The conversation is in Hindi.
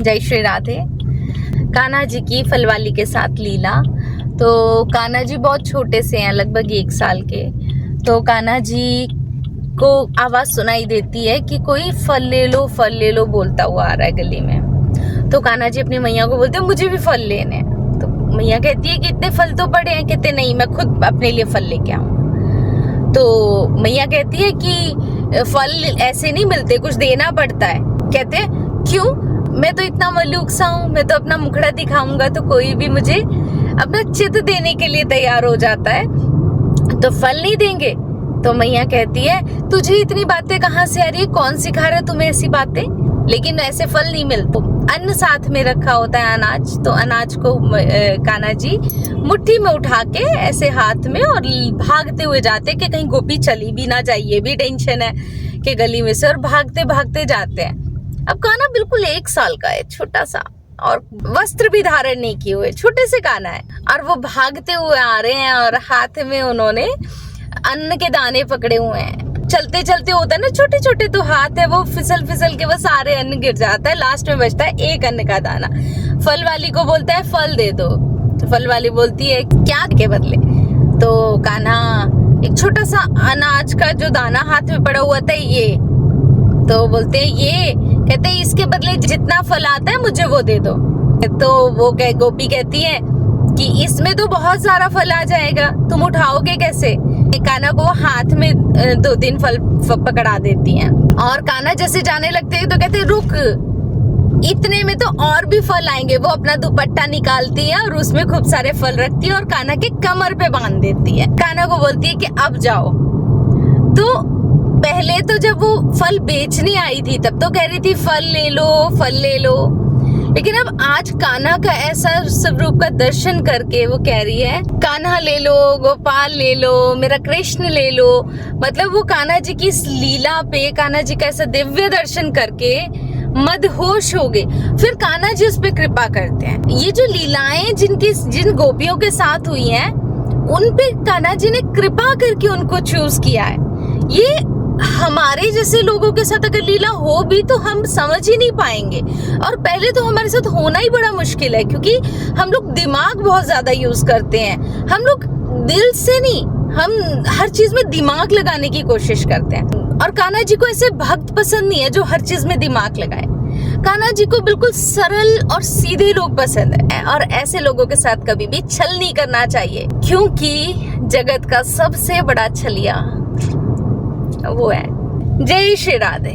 जय श्री राधे। कान्हा जी की फलवाली के साथ लीला। तो कान्हा जी बहुत छोटे से हैं, लगभग 1 साल के। तो कान्हा जी को आवाज सुनाई देती है कि कोई फल ले लो बोलता हुआ आ रहा है गली में। तो कान्हा जी अपनी मैया को बोलते हैं मुझे भी फल लेने हैं। तो मैया कहती है कि इतने फल तो पड़े हैं। कहते नहीं, मैं खुद अपने लिए फल लेके आऊँ। तो मैया कहती है कि फल ऐसे नहीं मिलते, कुछ देना पड़ता है। कहते क्यों? मैं तो इतना मलूक सा हूँ, मैं तो अपना मुखड़ा दिखाऊंगा तो कोई भी मुझे अपना चित देने के लिए तैयार हो जाता है, तो फल नहीं देंगे? तो मैया कहती है तुझे इतनी बातें कहाँ से आ रही है, कौन सिखा रहा है तुम्हें ऐसी बातें? लेकिन ऐसे फल नहीं मिलते। अन्न साथ में रखा होता है, अनाज। तो अनाज को कान्हा जी मुट्ठी में उठा के ऐसे हाथ में और भागते हुए जाते कि कहीं गोपी चली भी ना जाए, ये भी टेंशन है कि गली में से, और भागते भागते जाते हैं। अब कान्हा बिल्कुल 1 साल का है, छोटा सा, और वस्त्र भी धारण नहीं किए हुए, छोटे से कान्हा है, और वो भागते हुए आ रहे हैं और हाथ में उन्होंने अन्न के दाने पकड़े हुए हैं। चलते चलते होता है ना, छोटे छोटे तो हाथ है, वो फिसल फिसल के वो सारे अन्न गिर जाता है। लास्ट में बचता है 1 अन्न का दाना। फल वाली को बोलता है फल दे दो। तो फल वाली बोलती है क्या के बदले? तो कान्हा एक छोटा सा अनाज का जो दाना हाथ में पड़ा हुआ था, ये। तो बोलते हैं ये, कहते हैं इसके बदले जितना फल आता है मुझे वो दे दो। तो वो गोपी कहती है कि इसमें तो बहुत सारा फल आ जाएगा, तुम उठाओगे कैसे? कान्हा को हाथ में 2-3 फल पकड़ा देती हैं, और कान्हा जैसे जाने लगते हैं तो कहते हैं रुक, इतने में तो और भी फल आएंगे। वो अपना दुपट्टा निकालती है और उसमें खूब सारे फल रखती है और कान्हा के कमर पे बांध देती है। कान्हा को बोलती है कि अब जाओ। तो पहले तो जब वो फल बेचने आई थी तब तो कह रही थी फल ले लो, लेकिन अब आज कान्हा का ऐसा स्वरूप का दर्शन करके वो कह रही है कान्हा ले लो, गोपाल ले लो, मेरा कृष्ण ले लो। मतलब वो कान्हा जी की इस लीला पे, कान्हा जी का ऐसा दिव्य दर्शन करके मदहोश हो गए। फिर कान्हा जी उस पे कृपा करते हैं। ये जो लीलाएं जिन गोपियों के साथ हुई हैं, उन पे कान्हा जी ने कृपा करके उनको चूज किया है। ये हमारे जैसे लोगों के साथ अगर लीला हो भी तो हम समझ ही नहीं पाएंगे, और पहले तो हमारे साथ होना ही बड़ा मुश्किल है, क्योंकि हम लोग दिमाग बहुत ज्यादा यूज करते हैं। हम लोग दिल से नहीं, हम हर चीज में दिमाग लगाने की कोशिश करते हैं। और कान्हा जी को ऐसे भक्त पसंद नहीं है जो हर चीज में दिमाग लगाए। कान्हा जी को बिल्कुल सरल और सीधे लोग पसंद है, और ऐसे लोगों के साथ कभी भी छल नहीं करना चाहिए, क्योंकि जगत का सबसे बड़ा छलिया वो है। जय श्री राधे।